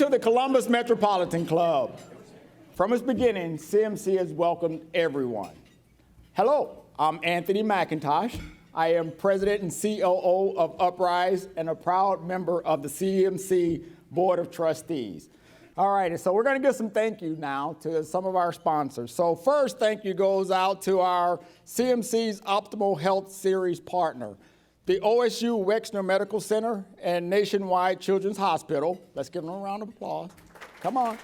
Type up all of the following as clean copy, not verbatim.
to the Columbus Metropolitan Club. From its beginning, CMC has welcomed everyone. Hello, I'm Anthony Mcintosh. I am President and COO of Uprise and a proud member of the CMC Board of Trustees. All right, so we're going to give some thank you now to some of our sponsors. So first thank you goes out to our CMC's Optimal Health Series partner, the OSU Wexner Medical Center and Nationwide Children's Hospital. Let's give them a round of applause. Come on.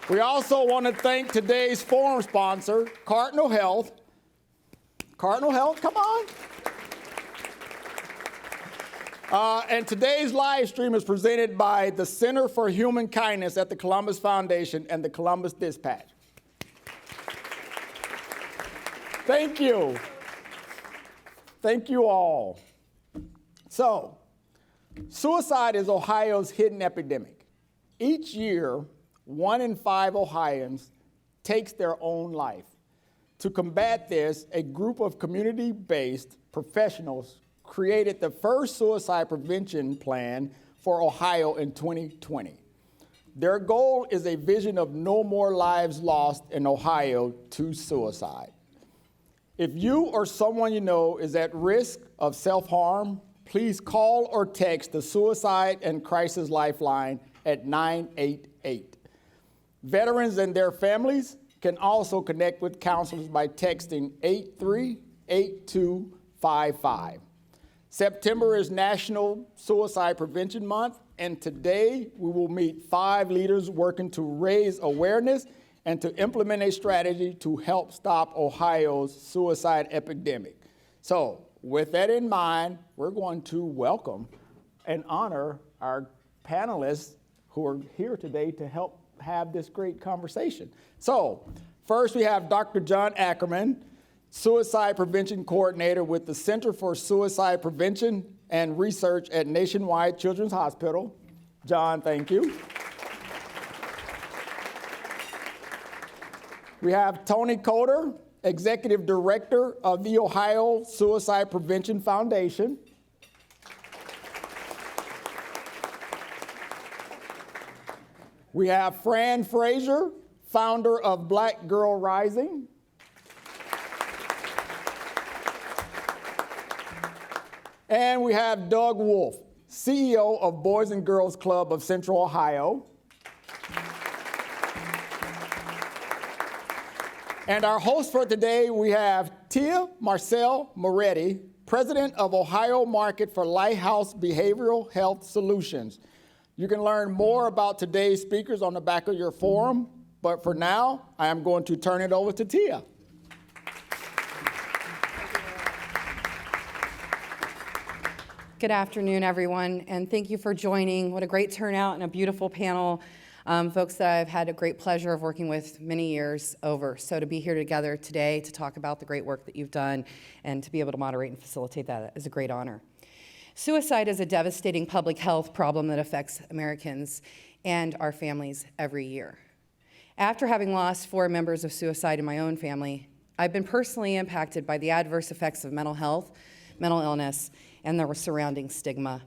We also want to thank today's forum sponsor, Cardinal Health. Cardinal Health, come on. And today's live stream is presented by the Center for Human Kindness at the Columbus Foundation and the Columbus Dispatch. Thank you. Thank you all. So, suicide is Ohio's hidden epidemic. Each year, 1 in 5 Ohioans takes their own life. To combat this, a group of community-based professionals created the first suicide prevention plan for Ohio in 2020. Their goal is a vision of no more lives lost in Ohio to suicide. If you or someone you know is at risk of self-harm, please call or text the Suicide and Crisis Lifeline at 988. Veterans and their families can also connect with counselors by texting 838255. September is National Suicide Prevention Month, and today we will meet 5 leaders working to raise awareness and to implement a strategy to help stop Ohio's suicide epidemic. So, with that in mind, we're going to welcome and honor our panelists who are here today to help have this great conversation. So, first we have Dr. John Ackerman, Suicide Prevention Coordinator with the Center for Suicide Prevention and Research at Nationwide Children's Hospital. John, thank you. We have Tony Coder, Executive Director of the Ohio Suicide Prevention Foundation. We have Fran Frazier, founder of Black Girl Rising. And we have Doug Wolf, CEO of Boys and Girls Club of Central Ohio. And our host for today, we have Tia Marcel Moretti, President of Ohio Market for Lighthouse Behavioral Health Solutions. You can learn more about today's speakers on the back of your forum, but for now, I am going to turn it over to Tia. Good afternoon, everyone, and thank you for joining. What a great turnout and a beautiful panel. Folks that I've had a great pleasure of working with many years over. So to be here together today to talk about the great work that you've done and to be able to moderate and facilitate that is a great honor. Suicide is a devastating public health problem that affects Americans and our families every year. After having lost 4 members of suicide in my own family, I've been personally impacted by the adverse effects of mental health, mental illness, and the surrounding stigma.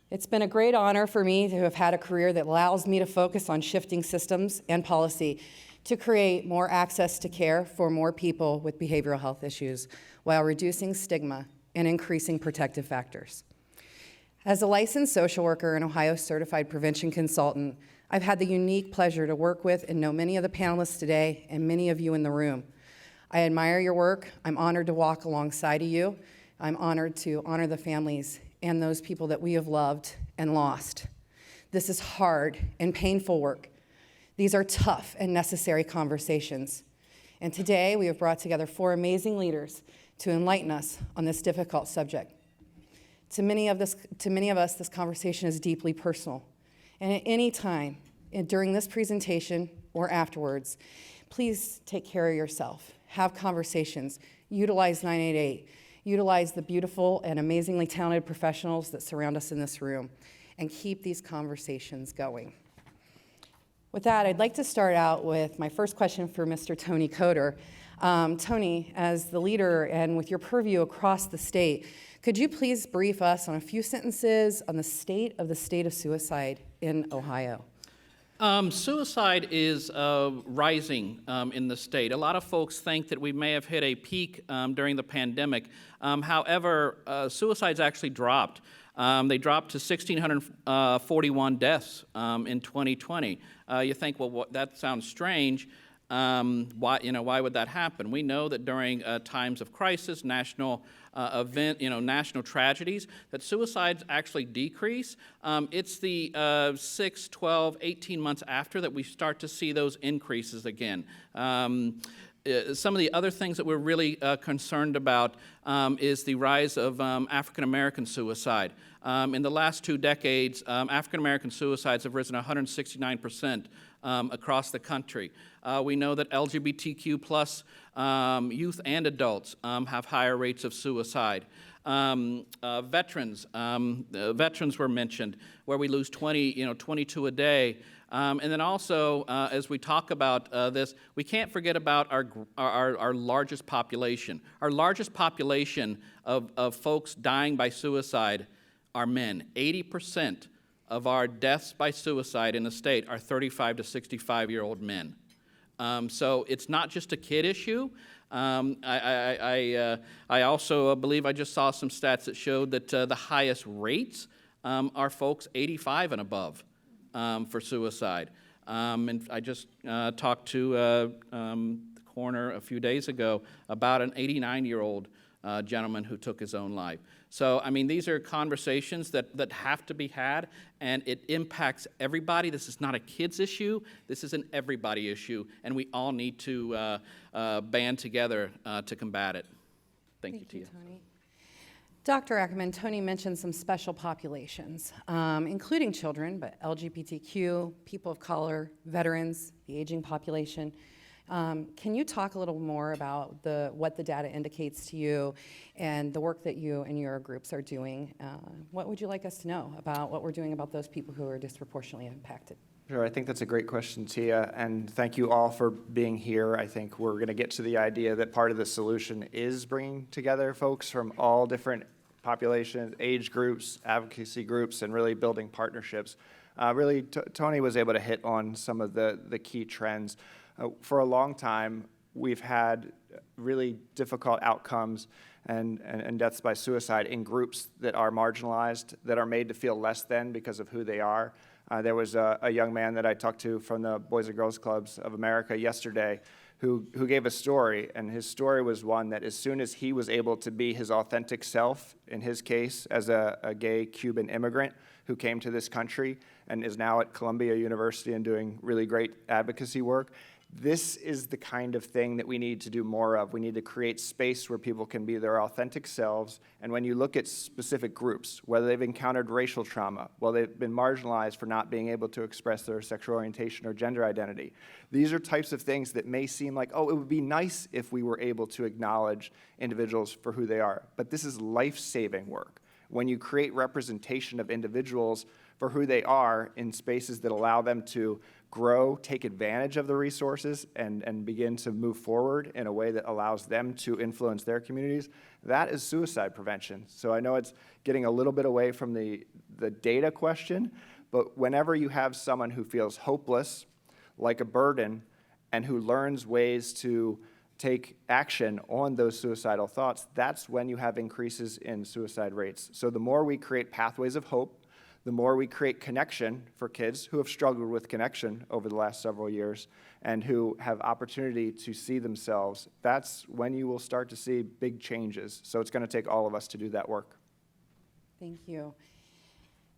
It's been a great honor for me to have had a career that allows me to focus on shifting systems and policy to create more access to care for more people with behavioral health issues while reducing stigma and increasing protective factors. As a licensed social worker and Ohio certified prevention consultant, I've had the unique pleasure to work with and know many of the panelists today and many of you in the room. I admire your work. I'm honored to walk alongside of you. I'm honored to honor the families and those people that we have loved and lost. This is hard and painful work. These are tough and necessary conversations. And today we have brought together 4 amazing leaders to enlighten us on this difficult subject. To many of us, this conversation is deeply personal. And at any time during this presentation or afterwards, please take care of yourself. Have conversations. Utilize 988. Utilize the beautiful and amazingly talented professionals that surround us in this room, and keep these conversations going. With that, I'd like to start out with my first question for Mr. Tony Coder. Tony, as the leader and with your purview across the state, could you please brief us on a few sentences on the state of suicide in Ohio? Suicide is rising in the state. A lot of folks think that we may have hit a peak during the pandemic. However, suicides actually dropped. They dropped to 1,641 deaths in 2020. You think, well, that sounds strange. Why would that happen? We know that during times of crisis, national national tragedies, that suicides actually decrease. It's the 6, 12, 18 months after that we start to see those increases again. Some of the other things that we're really concerned about is the rise of African American suicide. In the last 2 decades, African American suicides have risen 169% across the country. We know that LGBTQ plus youth and adults have higher rates of suicide. Veterans were mentioned, where we lose 22 a day. And then also, as we talk about this, we can't forget about our largest population. Our largest population of folks dying by suicide are men. 80% of our deaths by suicide in the state are 35 to 65-year-old men. So it's not just a kid issue. I also believe I just saw some stats that showed that the highest rates are folks 85 and above for suicide. And I just talked to the coroner a few days ago about an 89-year-old gentleman who took his own life. So, I mean, these are conversations that have to be had, and it impacts everybody. This is not a kid's issue. This is an everybody issue, and we all need to band together to combat it. Thank you, Tia. Tony. Dr. Ackerman, Tony mentioned some special populations, including children, but LGBTQ, people of color, veterans, the aging population. Can you talk a little more about what the data indicates to you and the work that you and your groups are doing? What would you like us to know about what we're doing about those people who are disproportionately impacted? Sure, I think that's a great question, Tia, and thank you all for being here. I think we're going to get to the idea that part of the solution is bringing together folks from all different populations, age groups, advocacy groups, and really building partnerships. Tony was able to hit on some of the key trends. For a long time, we've had really difficult outcomes and deaths by suicide in groups that are marginalized, that are made to feel less than because of who they are. There was a young man that I talked to from the Boys and Girls Clubs of America yesterday who gave a story, and his story was one that as soon as he was able to be his authentic self, in his case as a gay Cuban immigrant who came to this country and is now at Columbia University and doing really great advocacy work, this is the kind of thing that we need to do more of. We need to create space where people can be their authentic selves. And when you look at specific groups, whether they've encountered racial trauma, whether they've been marginalized for not being able to express their sexual orientation or gender identity, these are types of things that may seem like, oh, it would be nice if we were able to acknowledge individuals for who they are. But this is life-saving work. When you create representation of individuals for who they are in spaces that allow them to grow, take advantage of the resources, and begin to move forward in a way that allows them to influence their communities, that is suicide prevention. So I know it's getting a little bit away from the data question, but whenever you have someone who feels hopeless, like a burden, and who learns ways to take action on those suicidal thoughts, that's when you have increases in suicide rates. So the more we create pathways of hope, the more we create connection for kids who have struggled with connection over the last several years and who have opportunity to see themselves, that's when you will start to see big changes. So it's going to take all of us to do that work. Thank you.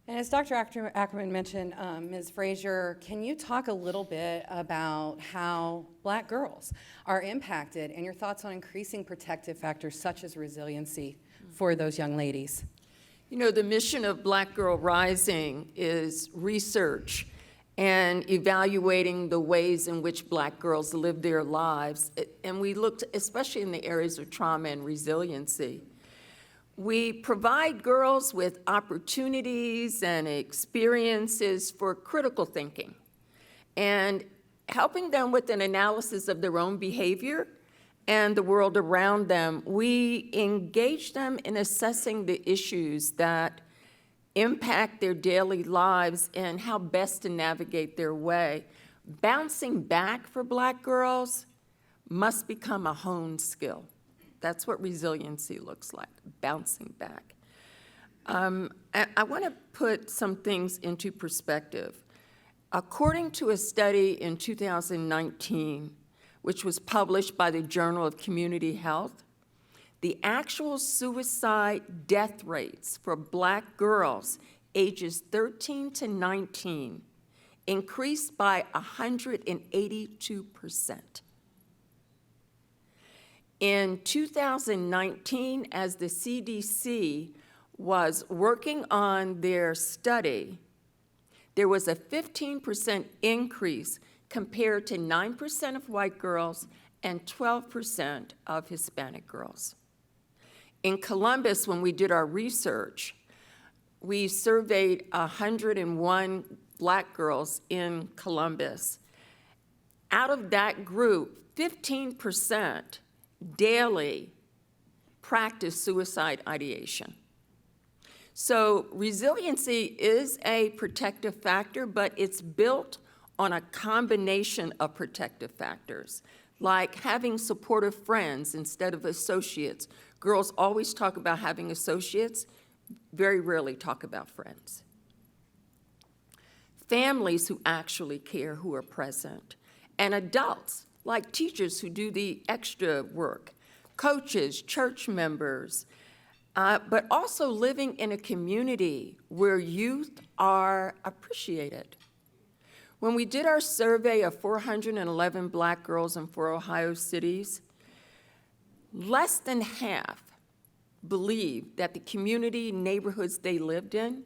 And as Dr. Ackerman mentioned, Ms. Frazier, can you talk a little bit about how Black girls are impacted and your thoughts on increasing protective factors such as resiliency for those young ladies? You know, the mission of Black Girl Rising is research and evaluating the ways in which Black girls live their lives. And we looked especially in the areas of trauma and resiliency. We provide girls with opportunities and experiences for critical thinking and helping them with an analysis of their own behavior and the world around them, we engage them in assessing the issues that impact their daily lives and how best to navigate their way. Bouncing back for Black girls must become a honed skill. That's what resiliency looks like, bouncing back. I want to put some things into perspective. According to a study in 2019, which was published by the Journal of Community Health, the actual suicide death rates for Black girls ages 13 to 19 increased by 182%. In 2019, as the CDC was working on their study, there was a 15% increase compared to 9% of white girls and 12% of Hispanic girls. In Columbus, when we did our research, we surveyed 101 Black girls in Columbus. Out of that group, 15% daily practice suicide ideation. So resiliency is a protective factor, but it's built on a combination of protective factors, like having supportive friends instead of associates. Girls always talk about having associates, very rarely talk about friends. Families who actually care, who are present, and adults, like teachers who do the extra work, coaches, church members, but also living in a community where youth are appreciated. When we did our survey of 411 Black girls in 4 Ohio cities, less than half believed that the community, neighborhoods they lived in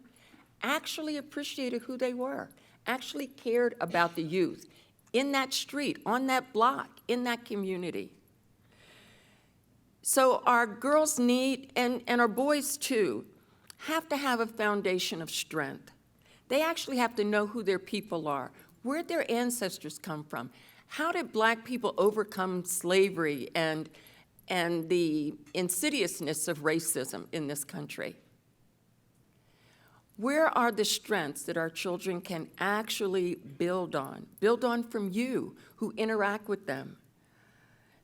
actually appreciated who they were, actually cared about the youth in that street, on that block, in that community. So our girls need, and our boys too, have to have a foundation of strength. They actually have to know who their people are, where their ancestors come from. How did Black people overcome slavery and the insidiousness of racism in this country? Where are the strengths that our children can actually build on from you who interact with them?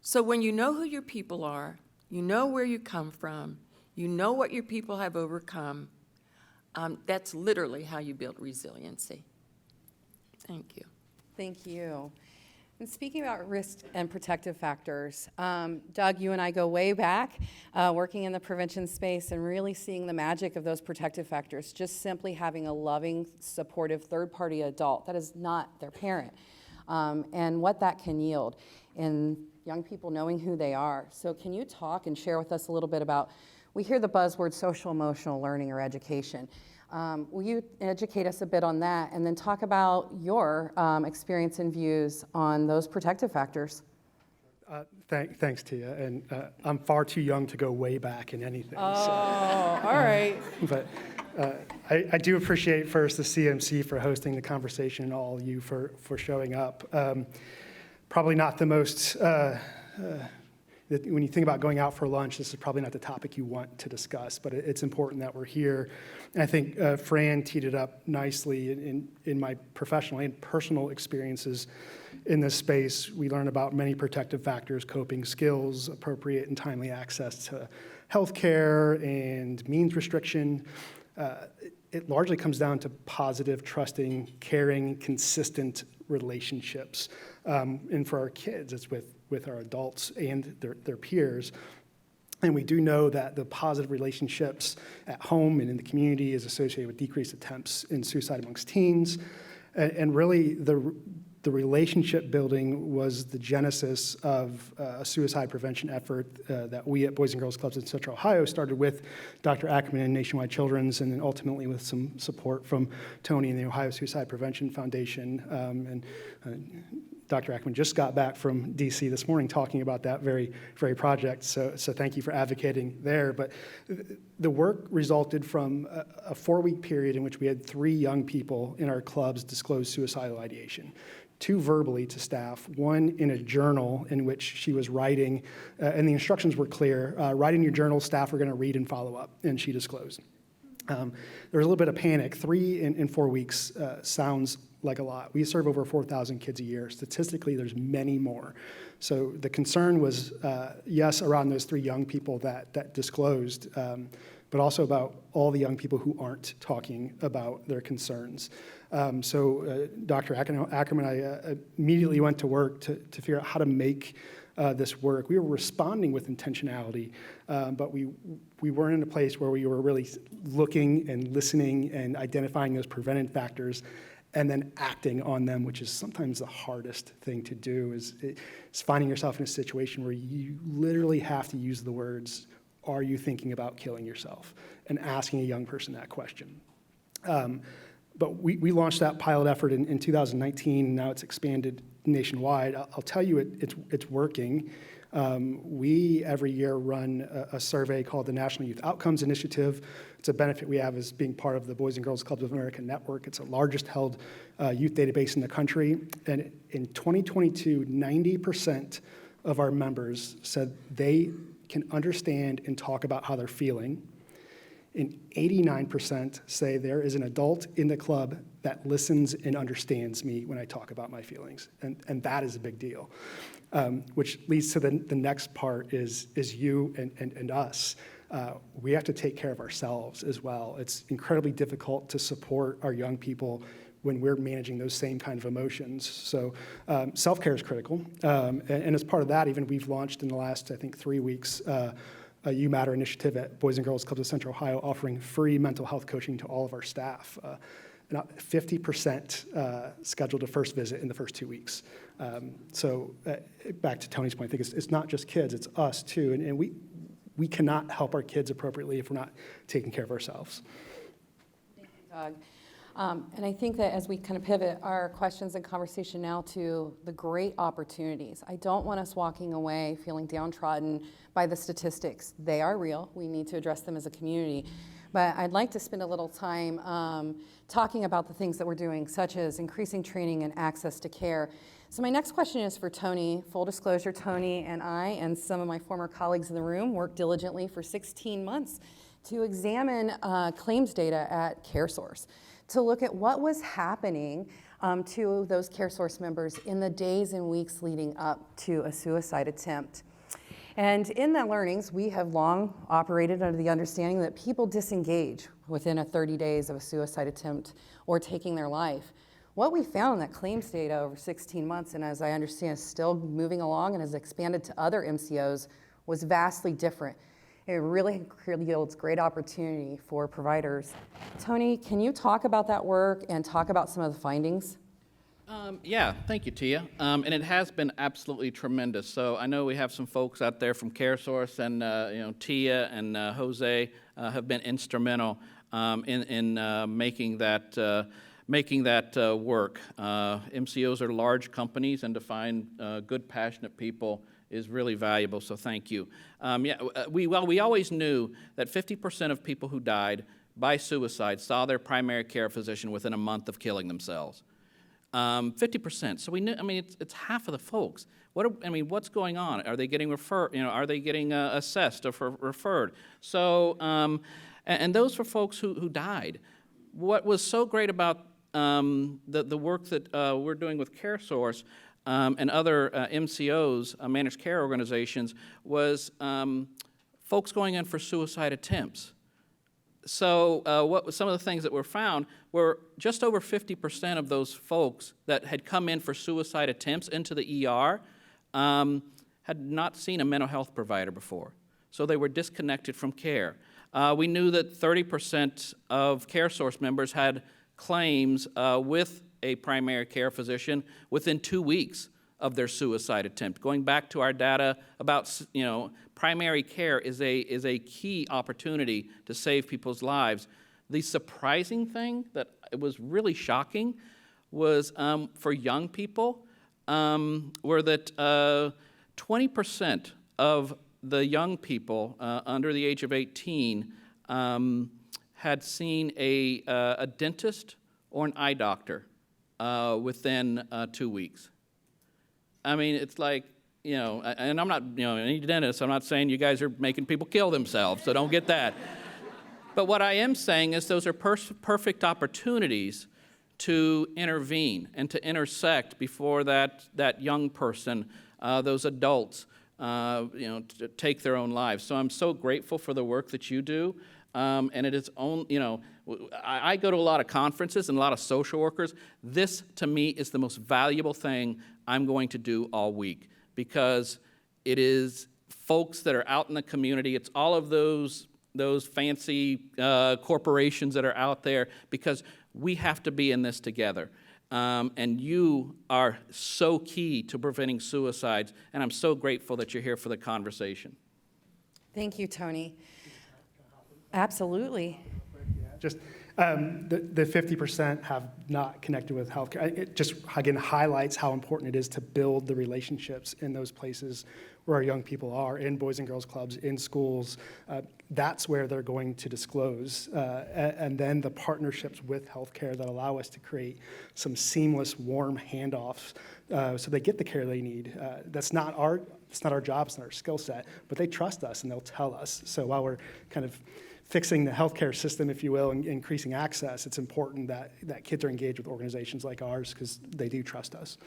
So when you know who your people are, you know where you come from, you know what your people have overcome, that's literally how you build resiliency. Thank you. Thank you. And speaking about risk and protective factors, Doug, you and I go way back, working in the prevention space and really seeing the magic of those protective factors, just simply having a loving, supportive third-party adult that is not their parent, and what that can yield in young people knowing who they are. So can you talk and share with us a little bit about, we hear the buzzword social-emotional learning or education. Will you educate us a bit on that and then talk about your experience and views on those protective factors? Thanks, Tia. And I'm far too young to go way back in anything. Oh, so. All right. But I do appreciate first the CMC for hosting the conversation and all of you for showing up. Probably not the most, when you think about going out for lunch, this is probably not the topic you want to discuss, but it's important that we're here. And I think Fran teed it up nicely in my professional and personal experiences in this space. We learn about many protective factors, coping skills, appropriate and timely access to healthcare, and means restriction. It largely comes down to positive, trusting, caring, consistent relationships. And for our kids, it's with our adults and their peers. And we do know that the positive relationships at home and in the community is associated with decreased attempts in suicide amongst teens. And really, the relationship building was the genesis of a suicide prevention effort that we at Boys and Girls Clubs in Central Ohio started with Dr. Ackerman and Nationwide Children's, and then ultimately with some support from Tony and the Ohio Suicide Prevention Foundation. And Dr. Ackerman just got back from DC this morning talking about that very project, so thank you for advocating there. But the work resulted from a 4-week period in which we had 3 young people in our clubs disclose suicidal ideation. 2 verbally to staff, 1 in a journal in which she was writing, and the instructions were clear. Write in your journal, staff are going to read and follow up, and she disclosed. There was a little bit of panic. 3 in 4 weeks sounds like a lot. We serve over 4,000 kids a year. Statistically, there's many more. So the concern was, yes, around those 3 young people that disclosed, but also about all the young people who aren't talking about their concerns. So Dr. Ackerman and I immediately went to work to figure out how to make this work. We were responding with intentionality, but we weren't in a place where we were really looking and listening and identifying those preventive factors and then acting on them, which is sometimes the hardest thing to do, is finding yourself in a situation where you literally have to use the words, "Are you thinking about killing yourself?" and asking a young person that question. But we launched that pilot effort in 2019, and now it's expanded nationwide. I'll tell you, it's working. We, every year, run a survey called the National Youth Outcomes Initiative. It's a benefit we have as being part of the Boys and Girls Clubs of America network. It's the largest held youth database in the country. And in 2022, 90% of our members said they can understand and talk about how they're feeling. And 89% say there is an adult in the club that listens and understands me when I talk about my feelings. And that is a big deal. Which leads to the next part is you and us. We have to take care of ourselves as well. It's incredibly difficult to support our young people when we're managing those same kind of emotions. So self-care is critical. And as part of that, even we've launched in the last, I think, 3 weeks, a You Matter initiative at Boys and Girls Clubs of Central Ohio, offering free mental health coaching to all of our staff. 50% scheduled a first visit in the first 2 weeks. So back to Tony's point, I think it's not just kids, it's us too. And we cannot help our kids appropriately if we're not taking care of ourselves. Thank you, Doug. And I think that as we kind of pivot our questions and conversation now to the great opportunities, I don't want us walking away feeling downtrodden by the statistics. They are real. We need to address them as a community. But I'd like to spend a little time talking about the things that we're doing, such as increasing training and access to care. So my next question is for Tony. Full disclosure, Tony and I and some of my former colleagues in the room worked diligently for 16 months to examine claims data at CareSource, to look at what was happening to those CareSource members in the days and weeks leading up to a suicide attempt. And in the learnings, we have long operated under the understanding that people disengage within 30 days of a suicide attempt or taking their life. What we found in that claims data over 16 months, and as I understand is still moving along and has expanded to other MCOs, was vastly different. It really yields great opportunity for providers. Tony, can you talk about that work and talk about some of the findings? Yeah, thank you, Tia. And it has been absolutely tremendous. So I know we have some folks out there from CareSource, and Tia and Jose have been instrumental in making that work. MCOs are large companies, and to find good, passionate people is really valuable. So thank you. We always knew that 50% of people who died by suicide saw their primary care physician within a month of killing themselves. 50%. So we knew. I mean, it's half of the folks. What's going on? Are they getting referred? Are they getting assessed or referred? So, and those were folks who died. What was so great about the work that we're doing with CareSource and other MCOs, managed care organizations, was folks going in for suicide attempts. So some of the things that were found were just over 50% of those folks that had come in for suicide attempts into the ER had not seen a mental health provider before. So they were disconnected from care. We knew that 30% of CareSource members had claims with a primary care physician within 2 weeks of their suicide attempt. Going back to our data about, primary care is a key opportunity to save people's lives. The surprising thing that it was really shocking was for young people were that 20% of the young people under the age of 18 had seen a dentist or an eye doctor within 2 weeks. I mean, it's like, and I'm not, any dentist, I'm not saying you guys are making people kill themselves, so don't get that. But what I am saying is those are perfect opportunities to intervene and to intersect before that young person, those adults, to take their own lives. So I'm so grateful for the work that you do. And it is I go to a lot of conferences and a lot of social workers. This, to me, is the most valuable thing I'm going to do all week, because it is folks that are out in the community. It's all of those fancy corporations that are out there, because we have to be in this together. And you are so key to preventing suicides, and I'm so grateful that you're here for the conversation. Thank you, Tony. Absolutely. Just the 50% have not connected with healthcare. It just, again, highlights how important it is to build the relationships in those places where our young people are, in Boys and Girls Clubs, in schools. That's where they're going to disclose. And then the partnerships with healthcare that allow us to create some seamless, warm handoffs so they get the care they need. It's not our job, it's not our skill set, but they trust us and they'll tell us. So while we're kind of fixing the healthcare system, if you will, and increasing access, it's important that kids are engaged with organizations like ours, because they do trust us.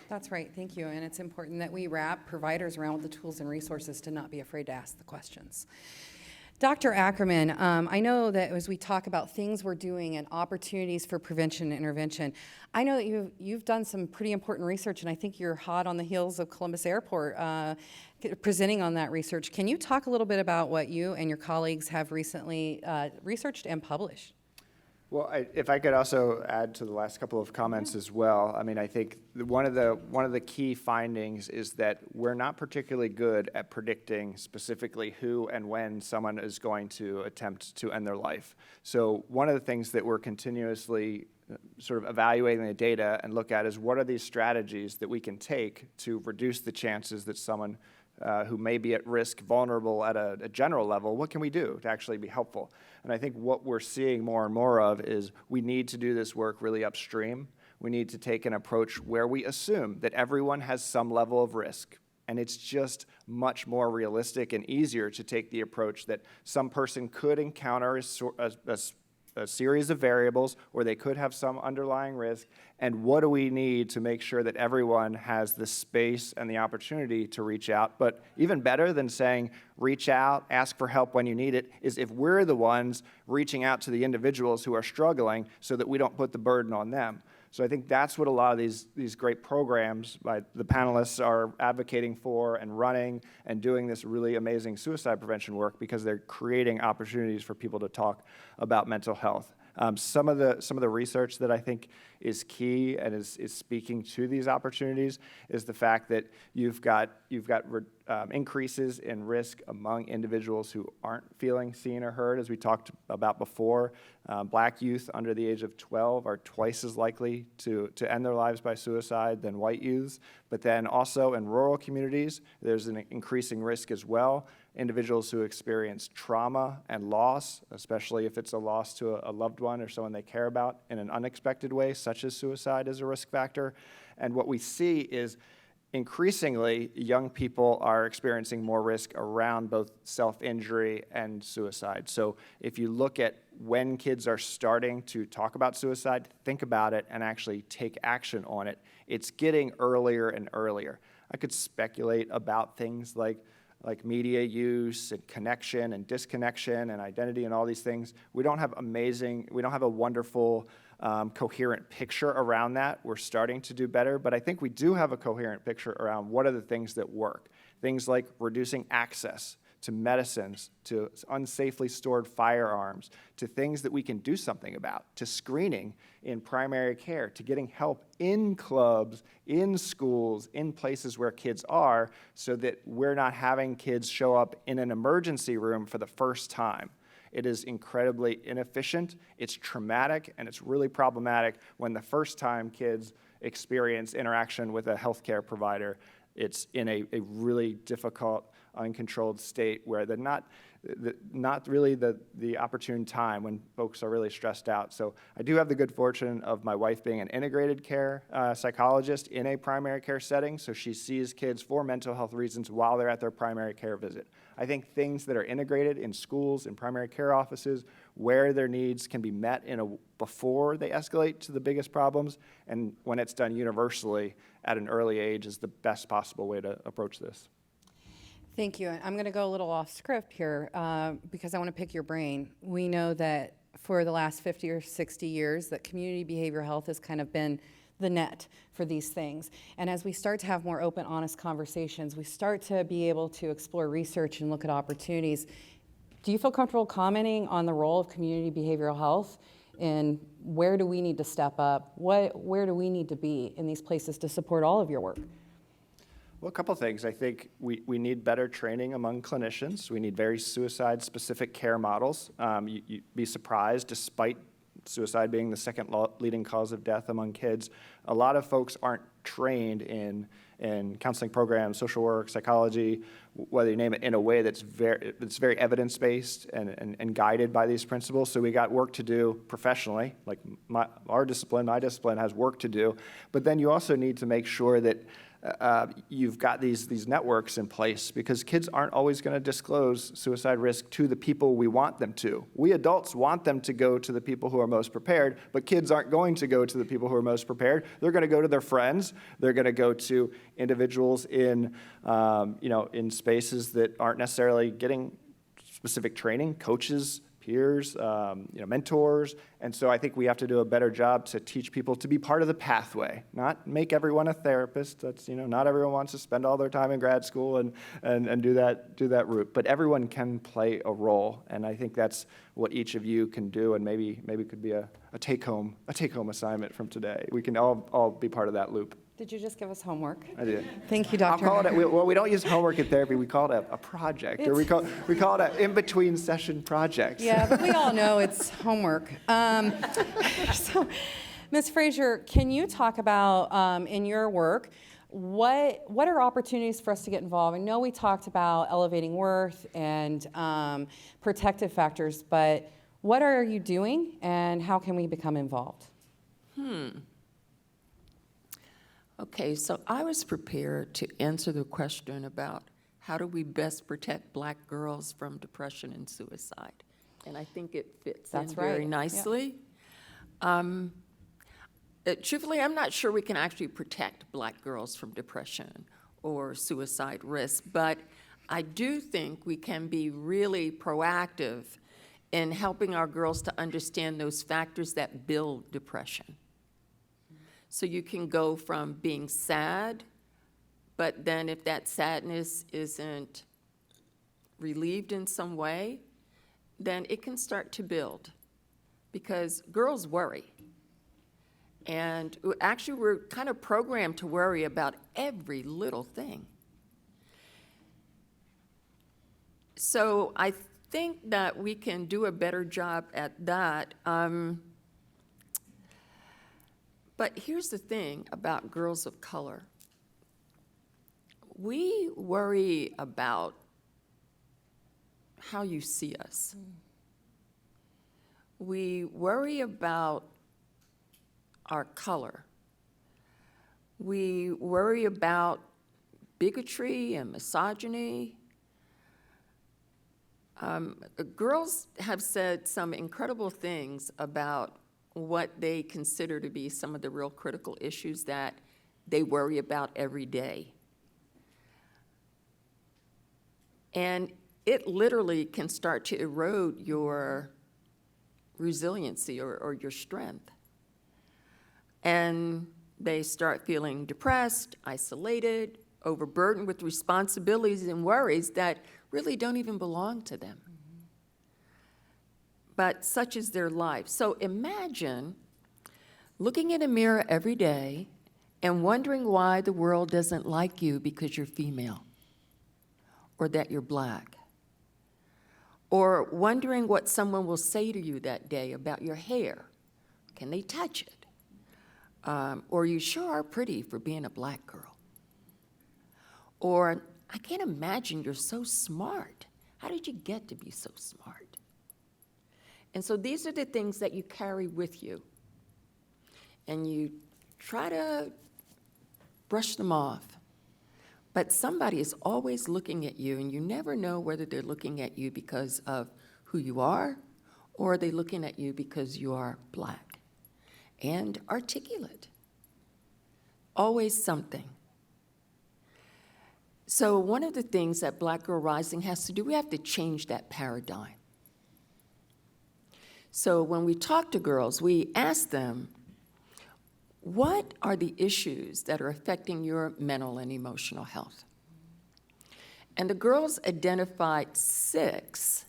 That's right, thank you. And it's important that we wrap providers around with the tools and resources to not be afraid to ask the questions. Dr. Ackerman, I know that as we talk about things we're doing and opportunities for prevention and intervention, I know that you've done some pretty important research, and I think you're hot on the heels of Columbus Airport presenting on that research. Can you talk a little bit about what you and your colleagues have recently researched and published? Well, if I could also add to the last couple of comments as well. I mean, I think one of the key findings is that we're not particularly good at predicting specifically who and when someone is going to attempt to end their life. So one of the things that we're continuously sort of evaluating the data and look at is, what are these strategies that we can take to reduce the chances that someone who may be at risk, vulnerable at a general level, what can we do to actually be helpful? And I think what we're seeing more and more of is we need to do this work really upstream. We need to take an approach where we assume that everyone has some level of risk. And it's just much more realistic and easier to take the approach that some person could encounter a series of variables, or they could have some underlying risk, and what do we need to make sure that everyone has the space and the opportunity to reach out. But even better than saying reach out, ask for help when you need it, is if we're the ones reaching out to the individuals who are struggling so that we don't put the burden on them. So I think that's what a lot of these great programs by the panelists are advocating for and running and doing this really amazing suicide prevention work, because they're creating opportunities for people to talk about mental health. Some of the research that I think is key and is speaking to these opportunities is the fact that you've got increases in risk among individuals who aren't feeling seen or heard, as we talked about before. Black youth under the age of 12 are twice as likely to end their lives by suicide than white youths. But then also in rural communities, there's an increasing risk as well. Individuals who experience trauma and loss, especially if it's a loss to a loved one or someone they care about in an unexpected way, such as suicide, is a risk factor. And what we see is increasingly young people are experiencing more risk around both self-injury and suicide. So if you look at when kids are starting to talk about suicide, think about it, and actually take action on it, it's getting earlier and earlier. I could speculate about things like media use and connection and disconnection and identity and all these things. We don't have a wonderful coherent picture around that. We're starting to do better, but I think we do have a coherent picture around what are the things that work. Things like reducing access to medicines, to unsafely stored firearms, to things that we can do something about, to screening in primary care, to getting help in clubs, in schools, in places where kids are, so that we're not having kids show up in an emergency room for the first time. It is incredibly inefficient, it's traumatic, and it's really problematic when the first time kids experience interaction with a healthcare provider, it's in a really difficult uncontrolled state where they're not really the opportune time when folks are really stressed out. So I do have the good fortune of my wife being an integrated care psychologist in a primary care setting, so she sees kids for mental health reasons while they're at their primary care visit. I think things that are integrated in schools, in primary care offices, where their needs can be met before they escalate to the biggest problems, and when it's done universally at an early age is the best possible way to approach this. Thank you. I'm going to go a little off script here because I want to pick your brain. We know that for the last 50 or 60 years that community behavioral health has kind of been the net for these things. And as we start to have more open, honest conversations, we start to be able to explore research and look at opportunities. Do you feel comfortable commenting on the role of community behavioral health and where do we need to step up? Where do we need to be in these places to support all of your work? Well, a couple things. I think we need better training among clinicians. We need very suicide-specific care models. You'd be surprised, despite suicide being the second leading cause of death among kids, a lot of folks aren't trained in counseling programs, social work, psychology, whether you name it, in a way that's very evidence-based and guided by these principles. So we got work to do professionally, like my discipline has work to do, but then you also need to make sure that you've got these networks in place, because kids aren't always going to disclose suicide risk to the people we want them to. We adults want them to go to the people who are most prepared, but kids aren't going to go to the people who are most prepared. They're going to go to their friends. They're going to go to individuals in spaces that aren't necessarily getting specific training, coaches, peers, mentors. And so I think we have to do a better job to teach people to be part of the pathway, not make everyone a therapist. That's, not everyone wants to spend all their time in grad school and do that route, but everyone can play a role. And I think that's what each of you can do, and maybe it could be a take-home assignment from today. We can all be part of that loop. Did you just give us homework? I did. Thank you, Dr. I'll call it, we don't use homework in therapy. We call it a project, or we call it an in-between session project. Yeah, but we all know it's homework. So, Ms. Frazier, can you talk about, in your work, what are opportunities for us to get involved? I know we talked about elevating worth and protective factors, but what are you doing and how can we become involved? Okay, so I was prepared to answer the question about how do we best protect Black girls from depression and suicide, and I think it fits very nicely. Yep. Truthfully, I'm not sure we can actually protect Black girls from depression or suicide risk, but I do think we can be really proactive in helping our girls to understand those factors that build depression. So you can go from being sad, but then if that sadness isn't relieved in some way, then it can start to build, because girls worry. And actually, we're kind of programmed to worry about every little thing. So I think that we can do a better job at that. But here's the thing about girls of color. We worry about how you see us. We worry about our color. We worry about bigotry and misogyny. Girls have said some incredible things about what they consider to be some of the real critical issues that they worry about every day. And it literally can start to erode your resiliency or your strength. And they start feeling depressed, isolated, overburdened with responsibilities and worries that really don't even belong to them. But such is their life. So imagine looking in a mirror every day and wondering why the world doesn't like you because you're female, or that you're Black, or wondering what someone will say to you that day about your hair. Can they touch it? Or you sure are pretty for being a Black girl. Or I can't imagine you're so smart. How did you get to be so smart? And so these are the things that you carry with you. And you try to brush them off. But somebody is always looking at you, and you never know whether they're looking at you because of who you are, or are they looking at you because you are Black and articulate. Always something. So one of the things that Black Girl Rising has to do, we have to change that paradigm. So when we talk to girls, we ask them, what are the issues that are affecting your mental and emotional health? And the girls identified 6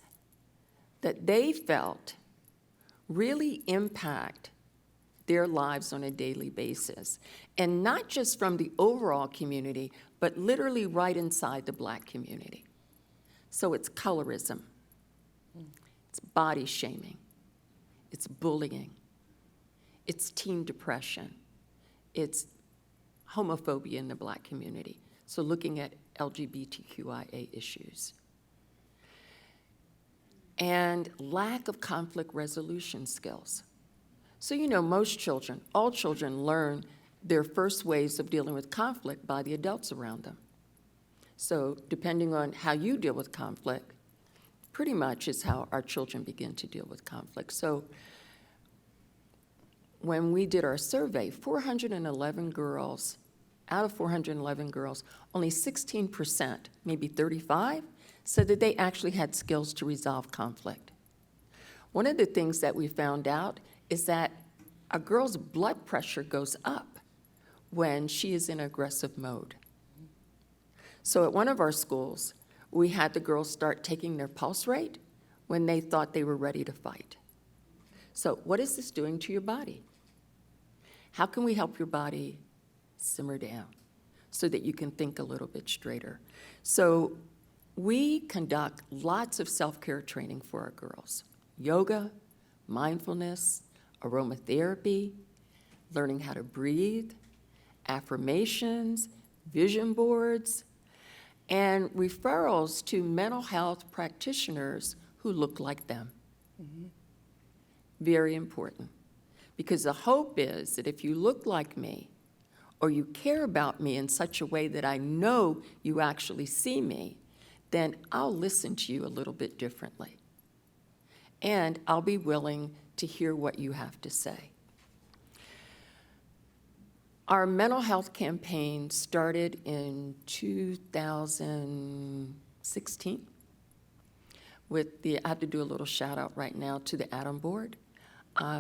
that they felt really impact their lives on a daily basis. And not just from the overall community, but literally right inside the Black community. So it's colorism, it's body shaming, it's bullying, it's teen depression, it's homophobia in the Black community. So looking at LGBTQIA issues. And lack of conflict resolution skills. So you know most children, all children learn their first ways of dealing with conflict by the adults around them. So depending on how you deal with conflict, pretty much is how our children begin to deal with conflict. So when we did our survey, 411 girls, out of 411 girls, only 16%, maybe 35, said that they actually had skills to resolve conflict. One of the things that we found out is that a girl's blood pressure goes up when she is in aggressive mode. So at one of our schools, we had the girls start taking their pulse rate when they thought they were ready to fight. So what is this doing to your body? How can we help your body simmer down so that you can think a little bit straighter? So we conduct lots of self-care training for our girls. Yoga, mindfulness, aromatherapy, learning how to breathe, affirmations, vision boards, and referrals to mental health practitioners who look like them. Mm-hmm. Very important. Because the hope is that if you look like me, or you care about me in such a way that I know you actually see me, then I'll listen to you a little bit differently. And I'll be willing to hear what you have to say. Our mental health campaign started in 2016 I have to do a little shout out right now to the Atom Board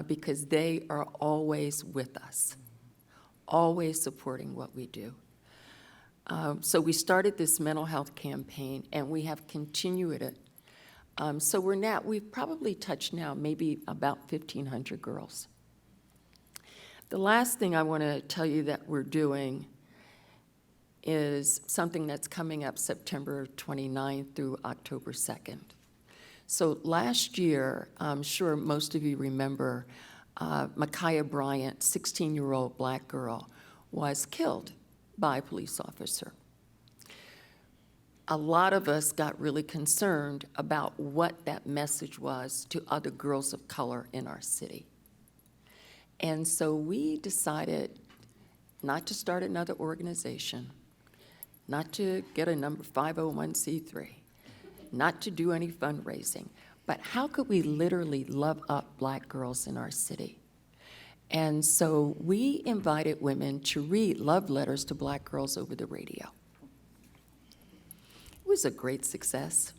because they are always with us, always supporting what we do. So we started this mental health campaign and we have continued it. So we've probably touched now maybe about 1,500 girls. The last thing I want to tell you that we're doing is something that's coming up September 29th through October 2nd. So last year, I'm sure most of you remember, Micaiah Bryant, 16-year-old Black girl, was killed by a police officer. A lot of us got really concerned about what that message was to other girls of color in our city. And so we decided not to start another organization, not to get a number 501c3, not to do any fundraising, but how could we literally love up Black girls in our city? And so we invited women to read love letters to Black girls over the radio. It was a great success.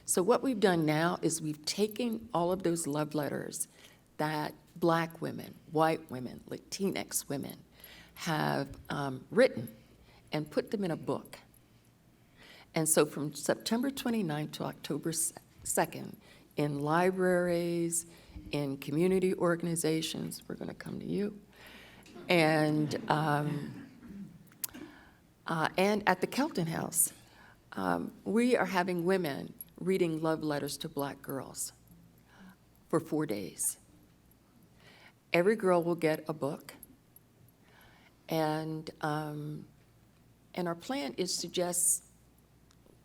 So what we've done now is we've taken all of those love letters that Black women, white women, Latinx women have written and put them in a book. And so from September 29th to October 2nd, in libraries, in community organizations, we're going to come to you, and at the Kelton House, we are having women reading love letters to Black girls for 4 days. Every girl will get a book, and And our plan is to just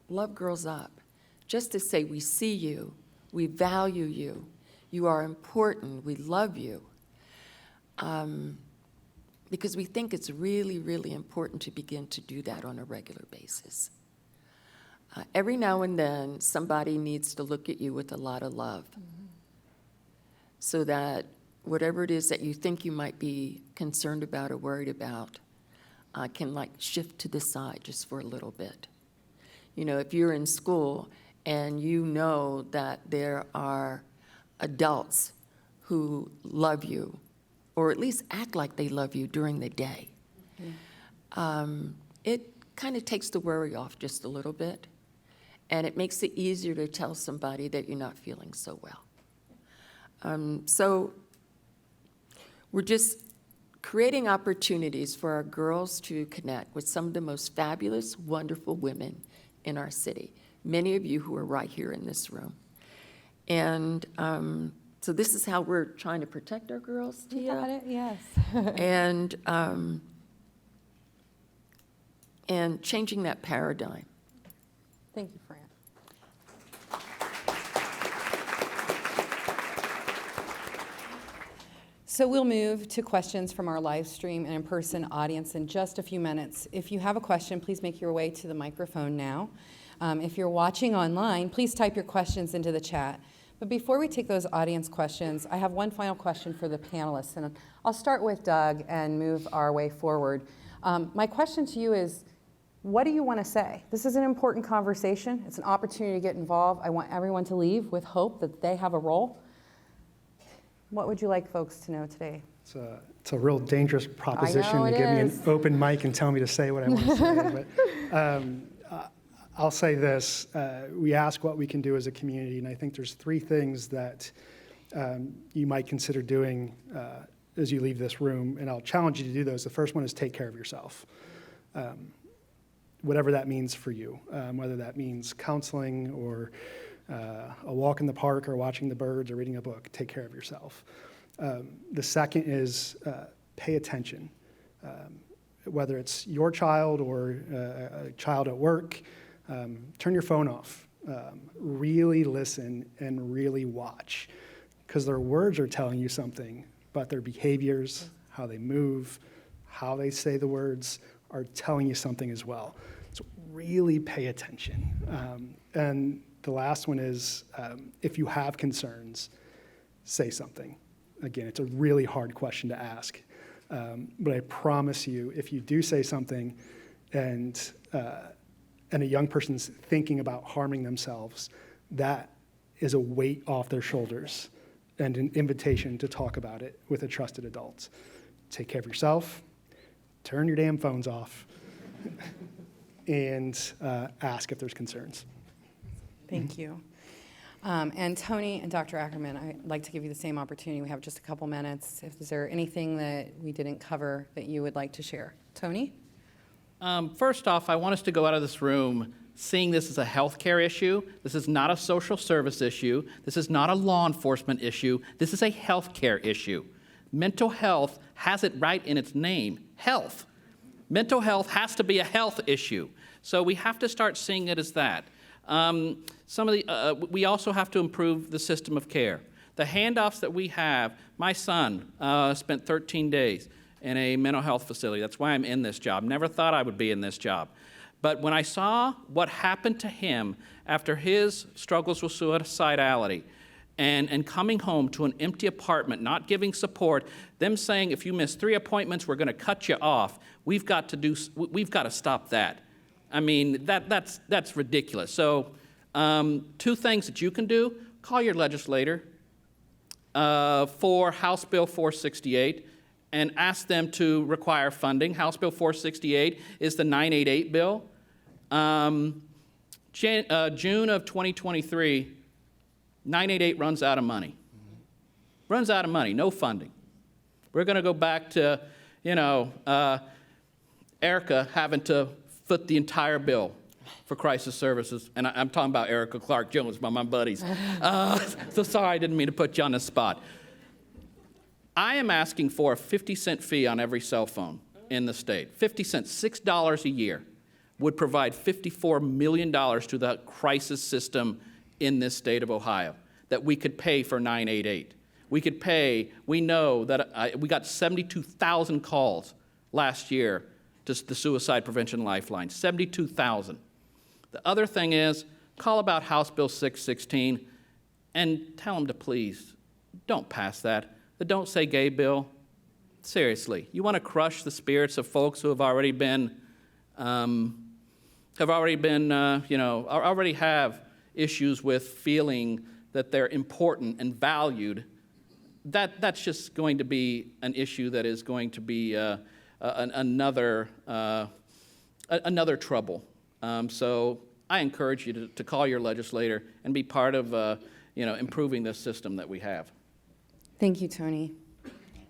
love girls up, just to say we see you, we value you, you are important, we love you. Because we think it's really, really important to begin to do that on a regular basis. Every now and then, somebody needs to look at you with a lot of love, so that whatever it is that you think you might be concerned about or worried about can like shift to the side just for a little bit. You know, if you're in school and you know that there are adults who love you, or at least act like they love you during the day, it kind of takes the worry off just a little bit, and it makes it easier to tell somebody that you're not feeling so well. So we're just creating opportunities for our girls to connect with some of the most fabulous, wonderful women in our city, many of you who are right here in this room. And so this is how we're trying to protect our girls, Tia. Got it, yes. And changing that paradigm. Thank you, Fran. So we'll move to questions from our live stream and in-person audience in just a few minutes. If you have a question, please make your way to the microphone now. If you're watching online, please type your questions into the chat. But before we take those audience questions, I have one final question for the panelists, and I'll start with Doug and move our way forward. My question to you is, what do you want to say? This is an important conversation. It's an opportunity to get involved. I want everyone to leave with hope that they have a role. What would you like folks to know today? It's a real dangerous proposition to it give me an is. open mic and tell me to say what I want to say. But I'll say this. We ask what we can do as a community, and I think there's 3 things that you might consider doing as you leave this room, and I'll challenge you to do those. The first one is take care of yourself. Whatever that means for you, whether that means counseling or a walk in the park or watching the birds or reading a book, take care of yourself. The second is pay attention. Whether it's your child or a child at work, turn your phone off. Really listen and really watch, because their words are telling you something, but their behaviors, how they move, how they say the words are telling you something as well. So really pay attention. And the last one is, if you have concerns, say something. Again, it's a really hard question to ask. But I promise you, if you do say something and a young person's thinking about harming themselves, that is a weight off their shoulders and an invitation to talk about it with a trusted adult. Take care of yourself, turn your damn phones off, and ask if there's concerns. Thank you. And Tony and Dr. Ackerman, I'd like to give you the same opportunity. We have just a couple minutes. Is there anything that we didn't cover that you would like to share? Tony? First off, I want us to go out of this room seeing this as a healthcare issue. This is not a social service issue. This is not a law enforcement issue. This is a healthcare issue. Mental health has it right in its name, health. Mental health has to be a health issue. So we have to start seeing it as that. We also have to improve the system of care. The handoffs that we have, my son spent 13 days in a mental health facility. That's why I'm in this job. Never thought I would be in this job. But when I saw what happened to him after his struggles with suicidality and coming home to an empty apartment, not giving support, them saying, if you miss 3 appointments, we're going to cut you off. We've got to stop that. I mean, that's ridiculous. So 2 things that you can do: call your legislator for House Bill 468 and ask them to require funding. House Bill 468 is the 988 bill. June of 2023, 988 runs out of money. Runs out of money, no funding. We're going to go back to, Erica having to foot the entire bill for crisis services. And I'm talking about Erica Clark Jones, my buddies. So sorry, I didn't mean to put you on the spot. I am asking for a 50-cent fee on every cell phone in the state. 50 cents, $6 a year. would provide $54 million to the crisis system in this state of Ohio that we could pay for 988. We could pay, we know that we got 72,000 calls last year to the Suicide Prevention Lifeline, 72,000. The other thing is, call about House Bill 616 and tell them to please, don't pass that. The Don't Say Gay bill, seriously, you want to crush the spirits of folks who have already been, already have issues with feeling that they're important and valued. That's just going to be an issue that is going to be another trouble. So I encourage you to call your legislator and be part of improving this system that we have. Thank you, Tony.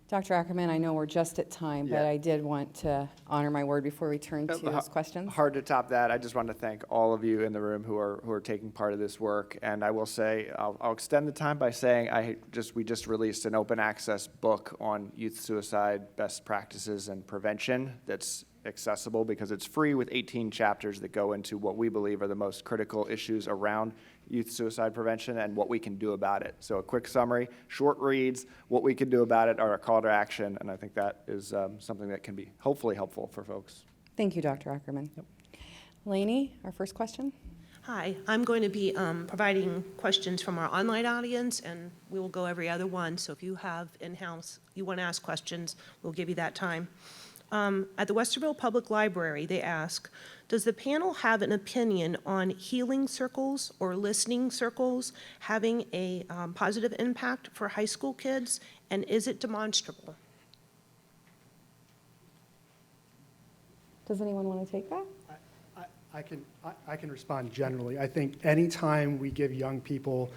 Dr. Ackerman, I know we're just at time, but Yeah. I did want to honor my word before we turn to those questions. Hard to top that. I just want to thank all of you in the room who are taking part of this work. And I will say, I'll extend the time by saying we just released an open access book on youth suicide best practices and prevention that's accessible because it's free with 18 chapters that go into what we believe are the most critical issues around youth suicide prevention and what we can do about it. So a quick summary, short reads, what we can do about it, or a call to action, and I think that is something that can be hopefully helpful for folks. Thank you, Dr. Ackerman. Yep. Lainey, our first question. Hi, I'm going to be providing questions from our online audience, and we will go every other one. So if you have in-house, you want to ask questions, we'll give you that time. At the Westerville Public Library, they ask, does the panel have an opinion on healing circles or listening circles having a positive impact for high school kids, and is it demonstrable? Does anyone want to take that? I can respond generally. I think anytime we give young people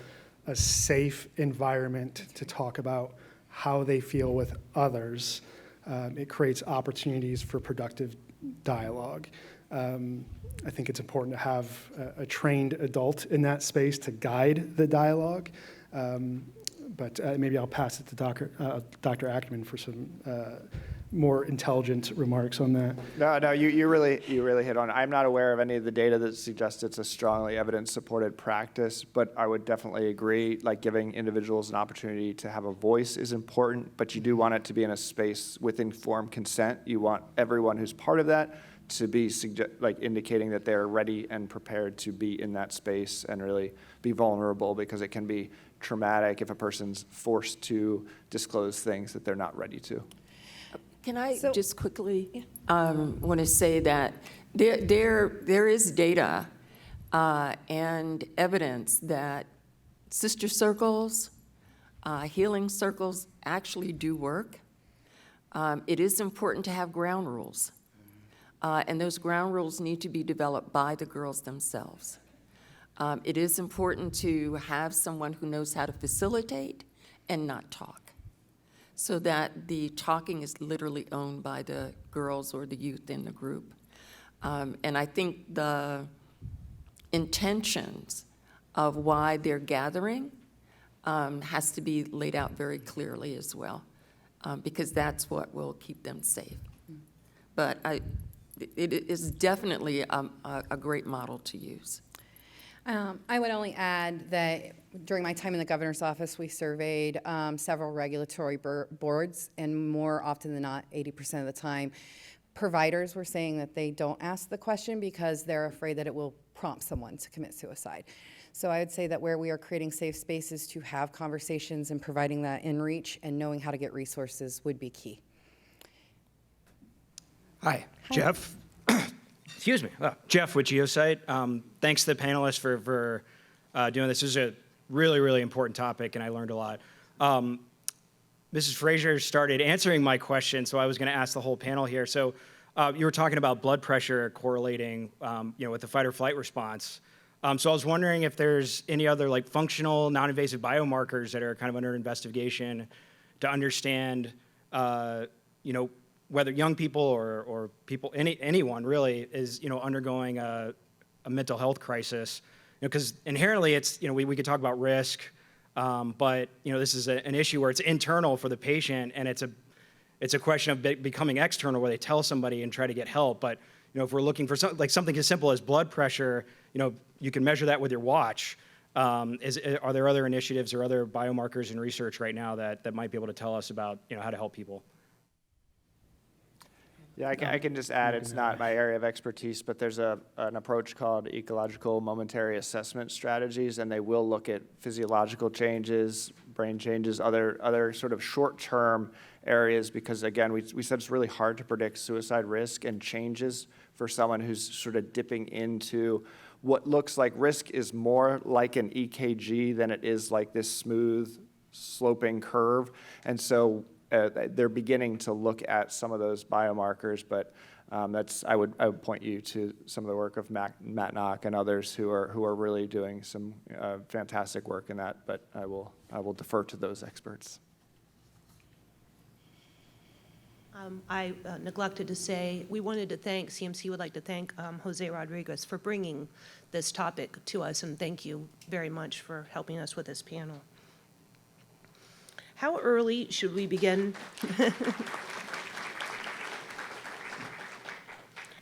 a safe environment to talk about how they feel with others, it creates opportunities for productive dialogue. I think it's important to have a trained adult in that space to guide the dialogue. But maybe I'll pass it to Dr. Ackerman for some more intelligent remarks on that. No, you really hit on it. I'm not aware of any of the data that suggests it's a strongly evidence-supported practice, but I would definitely agree, like giving individuals an opportunity to have a voice is important, but you do want it to be in a space with informed consent. You want everyone who's part of that to be indicating that they're ready and prepared to be in that space and really be vulnerable, because it can be traumatic if a person's forced to disclose things that they're not ready to. Can I just quickly want to say that there is data and evidence that sister circles, healing circles actually do work. It is important to have ground rules, and those ground rules need to be developed by the girls themselves. It is important to have someone who knows how to facilitate and not talk, so that the talking is literally owned by the girls or the youth in the group. And I think the intentions of why they're gathering has to be laid out very clearly as well, because that's what will keep them safe. But it is definitely a great model to use. I would only add that during my time in the governor's office, we surveyed several regulatory boards, and more often than not, 80% of the time, providers were saying that they don't ask the question because they're afraid that it will prompt someone to commit suicide. So I would say that where we are creating safe spaces to have conversations and providing that in reach and knowing how to get resources would be key. Hi. Jeff. Excuse me. Jeff with Geosite. Thanks to the panelists for doing this. This is a really, really important topic, and I learned a lot. Mrs. Frazier started answering my question, so I was going to ask the whole panel here. So you were talking about blood pressure correlating, with the fight or flight response. So I was wondering if there's any other functional, non-invasive biomarkers that are kind of under investigation to understand, whether young people or people, anyone really is, undergoing a mental health crisis, because inherently it's, we could talk about risk, but this is an issue where it's internal for the patient, and it's a question of becoming external where they tell somebody and try to get help. But if we're looking for something as simple as blood pressure, you can measure that with your watch. Are there other initiatives or other biomarkers in research right now that might be able to tell us about, how to help people? Yeah, I can just add, it's not my area of expertise, but there's an approach called ecological momentary assessment strategies, and they will look at physiological changes, brain changes, other sort of short-term areas, because again, we said it's really hard to predict suicide risk and changes for someone who's sort of dipping into what looks like risk is more like an EKG than it is like this smooth sloping curve. And so they're beginning to look at some of those biomarkers, but I would point you to some of the work of Matt Knock and others who are really doing some fantastic work in that. But I will defer to those experts. I neglected to say, we wanted to thank, CMC would like to thank Jose Rodriguez for bringing this topic to us, and thank you very much for helping us with this panel. How early should we begin?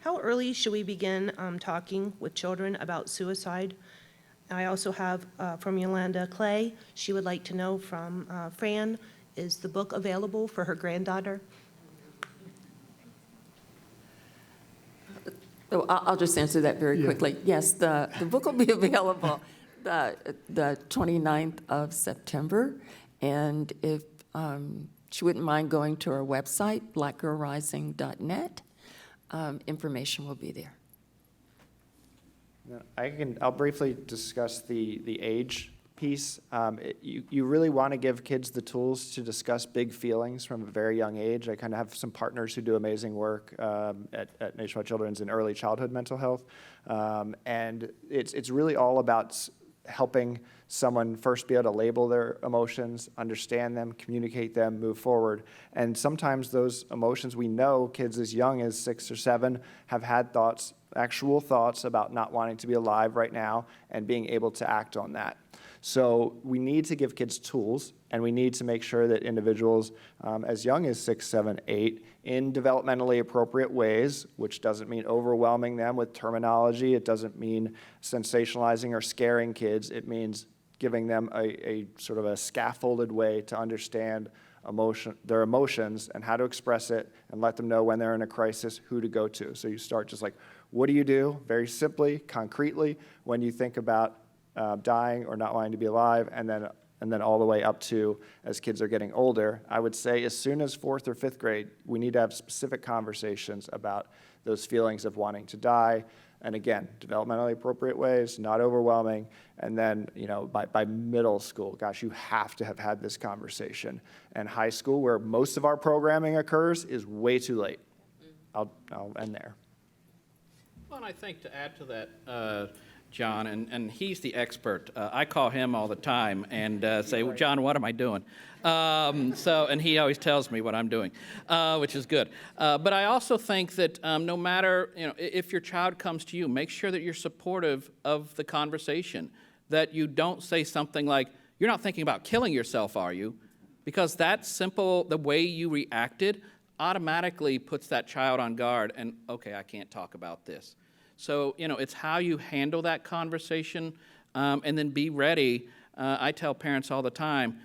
How early should we begin talking with children about suicide? I also have from Yolanda Clay, she would like to know from Fran, is the book available for her granddaughter? So I'll just answer that very quickly. Yes, the book will be available the 29th of September. And if she wouldn't mind going to our website, blackgirlrising.net, information will be there. I'll briefly discuss the age piece. You really want to give kids the tools to discuss big feelings from a very young age. I kind of have some partners who do amazing work at Nationwide Children's in early childhood mental health. And it's really all about helping someone first be able to label their emotions, understand them, communicate them, move forward. And sometimes those emotions, we know kids as young as 6 or 7 have had thoughts, actual thoughts about not wanting to be alive right now and being able to act on that. So we need to give kids tools, and we need to make sure that individuals as young as 6, 7, 8, in developmentally appropriate ways, which doesn't mean overwhelming them with terminology, it doesn't mean sensationalizing or scaring kids, it means giving them a sort of a scaffolded way to understand their emotions and how to express it, and let them know when they're in a crisis, who to go to. So you start just like, what do you do, very simply, concretely, when you think about dying or not wanting to be alive, and then all the way up to as kids are getting older. I would say as soon as 4th or 5th grade, we need to have specific conversations about those feelings of wanting to die. And again, developmentally appropriate ways, not overwhelming. And then, by middle school, gosh, you have to have had this conversation. And high school, where most of our programming occurs, is way too late. I'll end there. Well, and I think to add to that, John, and he's the expert. I call him all the time and say, well, John, what am I doing? And he always tells me what I'm doing, which is good. But I also think that no matter, if your child comes to you, make sure that you're supportive of the conversation, that you don't say something like, you're not thinking about killing yourself, are you? Because that simple, the way you reacted automatically puts that child on guard and, okay, I can't talk about this. So, it's how you handle that conversation, and then be ready. I tell parents all the time,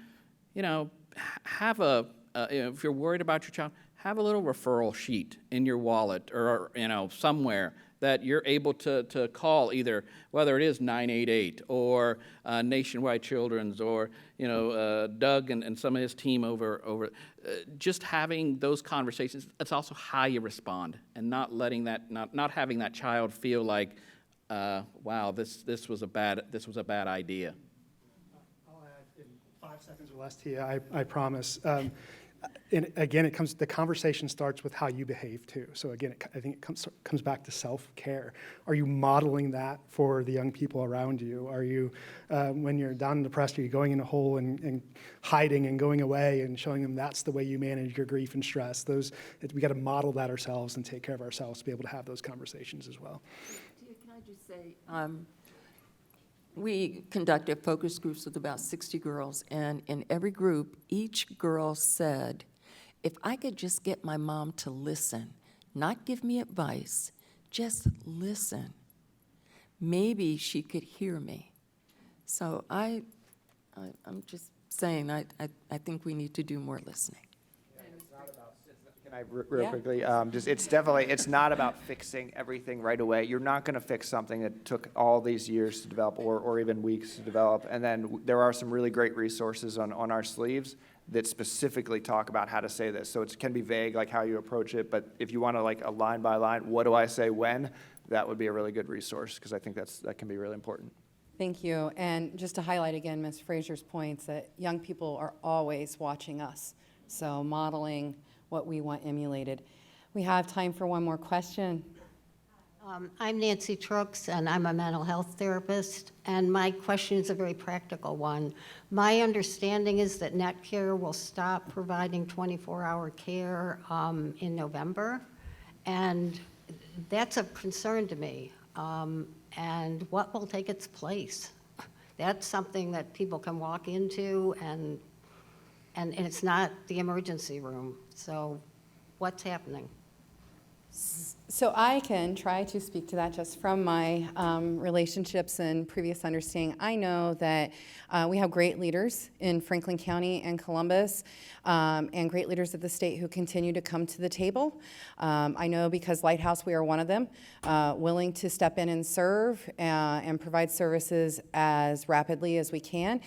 have if you're worried about your child, have a little referral sheet in your wallet or, somewhere that you're able to call, either whether it is 988 or Nationwide Children's or, Doug and some of his team over just having those conversations. It's also how you respond, and not letting that, not having that child feel like, wow, this was a bad idea. I'll add in 5 seconds or less, Tia, I promise. And again, the conversation starts with how you behave too. So again, I think it comes back to self-care. Are you modeling that for the young people around you? Are you, when you're down and depressed, are you going in a hole and hiding and going away and showing them that's the way you manage your grief and stress? We got to model that ourselves and take care of ourselves to be able to have those conversations as well. Tia, can I just say, we conducted focus groups with about 60 girls, and in every group, each girl said, if I could just get my mom to listen, not give me advice, just listen. Maybe she could hear me. So I'm just saying, I think we need to do more listening. Can I real quickly, it's not about fixing everything right away. You're not going to fix something that took all these years to develop or even weeks to develop. And then there are some really great resources on our sleeves that specifically talk about how to say this. So it can be vague, like how you approach it, but if you want to like a line by line, what do I say when, that would be a really good resource, because I think that can be really important. Thank you. And just to highlight again Ms. Frazier's points, that young people are always watching us, so modeling what we want emulated. We have time for one more question. I'm Nancy Trooks, and I'm a mental health therapist, and my question is a very practical one. My understanding is that NetCare will stop providing 24-hour care in November, and that's of concern to me. And what will take its place? That's something that people can walk into, and it's not the emergency room. So what's happening? So I can try to speak to that just from my relationships and previous understanding. I know that we have great leaders in Franklin County and Columbus, and great leaders at the state who continue to come to the table. I know because Lighthouse, we are one of them, willing to step in and serve and provide services as rapidly as we can.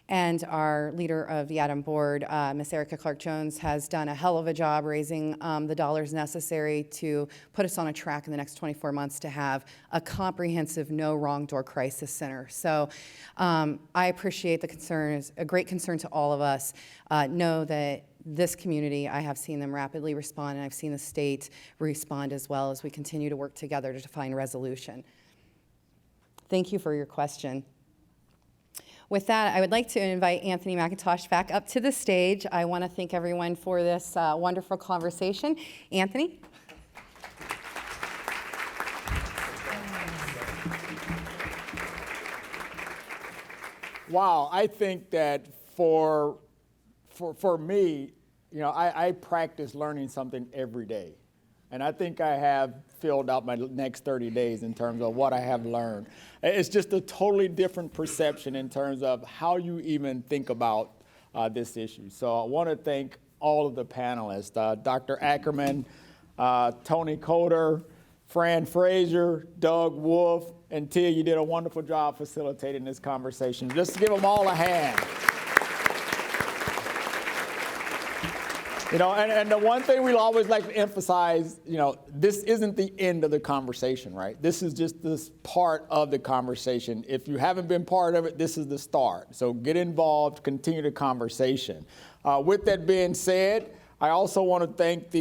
And our leader of the ADAM board, Ms. Erica Clark-Jones, has done a hell of a job raising the dollars necessary to put us on a track in the next 24 months to have a comprehensive no wrong door crisis center. So I appreciate the concern. It's a great concern to all of us. Know that this community, I have seen them rapidly respond, and I've seen the state respond as well as we continue to work together to find resolution. Thank you for your question. With that, I would like to invite Anthony Mcintosh back up to the stage. I want to thank everyone for this wonderful conversation. Anthony? Wow, I think that for me, I practice learning something every day. And I think I have filled out my next 30 days in terms of what I have learned. It's just a totally different perception in terms of how you even think about this issue. So I want to thank all of the panelists, Dr. Ackerman, Tony Coder, Fran Frazier, Doug Wolf, and Tia. You did a wonderful job facilitating this conversation. Just give them all a hand. And the one thing we always like to emphasize, this isn't the end of the conversation, right? This is just this part of the conversation. If you haven't been part of it, this is the start. So get involved, continue the conversation. With that being said, I also want to thank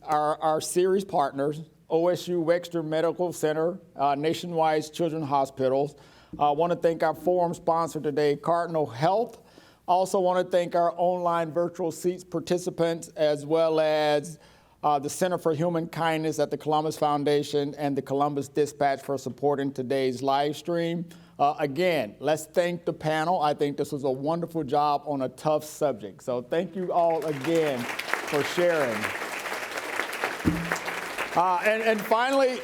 our series partners, OSU Wexner Medical Center, Nationwide Children's Hospitals. I want to thank our forum sponsor today, Cardinal Health. Also want to thank our online virtual seats participants, as well as the Center for Human Kindness at the Columbus Foundation and the Columbus Dispatch for supporting today's live stream. Again, let's thank the panel. I think this was a wonderful job on a tough subject. So thank you all again for sharing. And finally,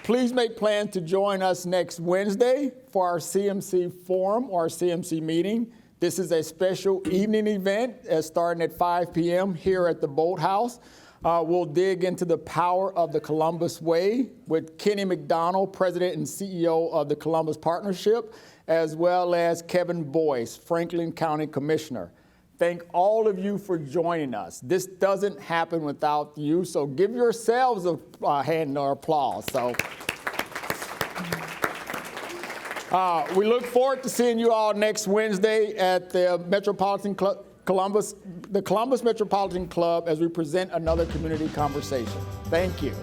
please make plans to join us next Wednesday for our CMC forum or our CMC meeting. This is a special evening event starting at 5 p.m. here at the Boathouse. We'll dig into the power of the Columbus Way with Kenny McDonald, President and CEO of the Columbus Partnership, as well as Kevin Boyce, Franklin County Commissioner. Thank all of you for joining us. This doesn't happen without you, so give yourselves a hand or applause. We look forward to seeing you all next Wednesday at the Metropolitan Club, the Columbus Metropolitan Club, as we present another community conversation. Thank you.